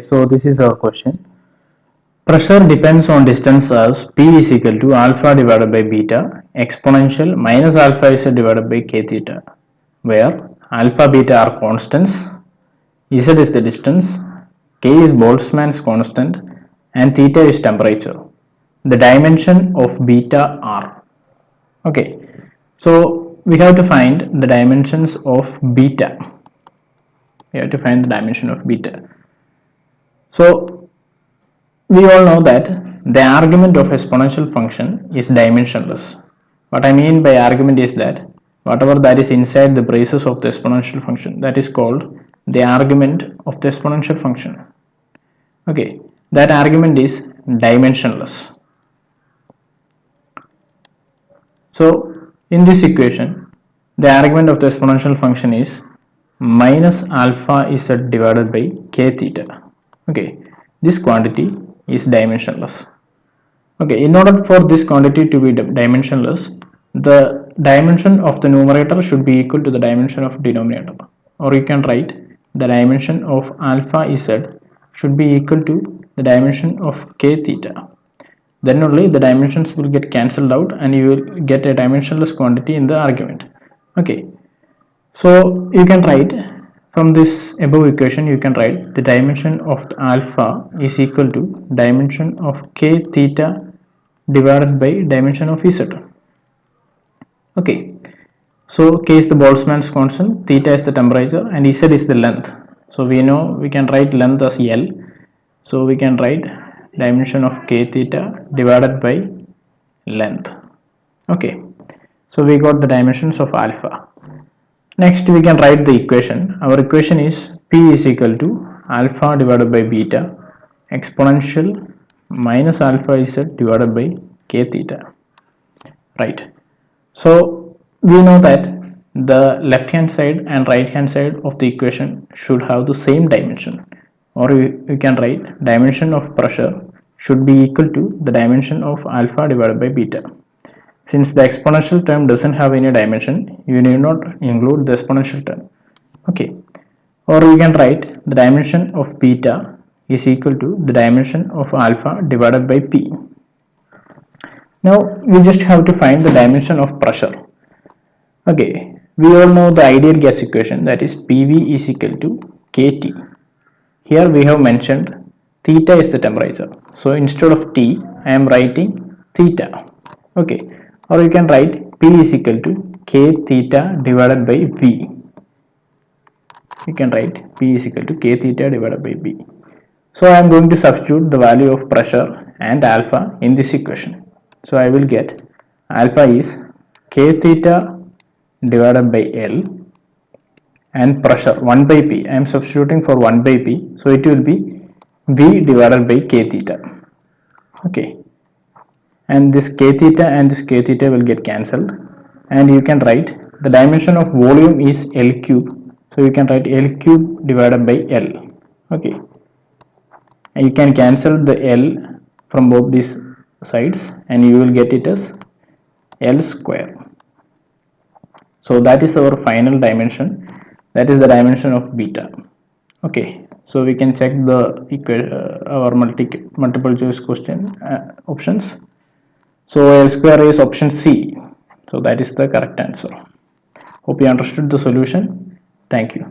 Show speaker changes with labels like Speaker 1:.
Speaker 1: So this is our question. Pressure depends on distance as P is equal to alpha divided by beta exponential minus alpha z divided by k theta, where alpha beta are constants, z is the distance, k is Boltzmann's constant, and theta is temperature. The dimension of beta are. Okay, so we have to find the dimensions of beta. We have to find the dimension of beta. So we all know that the argument of exponential function is dimensionless. What I mean by argument is that whatever that is inside the braces of the exponential function, that is called the argument of the exponential function. Okay, that argument is dimensionless. So in this equation, the argument of the exponential function is minus alpha z divided by k theta. Okay, this quantity is dimensionless. Okay, in order for this quantity to be dimensionless, the dimension of the numerator should be equal to the dimension of denominator, or you can write the dimension of alpha z should be equal to the dimension of k theta. Then only the dimensions will get cancelled out and you will get a dimensionless quantity in the argument. Okay, so you can write from this above equation, you can write the dimension of the alpha is equal to dimension of k theta divided by dimension of z. Okay, so k is the Boltzmann's constant, theta is the temperature, and z is the length. So we know we can write length as L. So we can write dimension of k theta divided by length. Okay, so we got the dimensions of alpha. Next we can write the equation. Our equation is P is equal to alpha divided by beta exponential minus alpha z divided by k theta. Right. So we know that the left hand side and right hand side of the equation should have the same dimension, or you can write dimension of pressure should be equal to the dimension of alpha divided by beta. Since the exponential term doesn't have any dimension, you need not include the exponential term. Okay, or we can write the dimension of beta is equal to the dimension of alpha divided by p. Now we just have to find the dimension of pressure. Okay, we all know the ideal gas equation, that is PV is equal to KT. Here we have mentioned theta is the temperature. So instead of T, I am writing theta. Okay, or you can write P is equal to K theta divided by V. You can write P is equal to K theta divided by V. So I am going to substitute the value of pressure and alpha in this equation. So I will get alpha is K theta divided by L and pressure 1 by P. I am substituting for 1 by P. So it will be V divided by K theta. Okay. And this K theta and this K theta will get cancelled. And you can write the dimension of volume is L cube. So you can write L cube divided by L. Okay. And you can cancel the L from both these sides and you will get it as L square. So that is our final dimension, that is the dimension of beta. Okay, so we can check the our multiple choice question options. So L square is option C, so that is the correct answer. Hope you understood the solution. Thank you.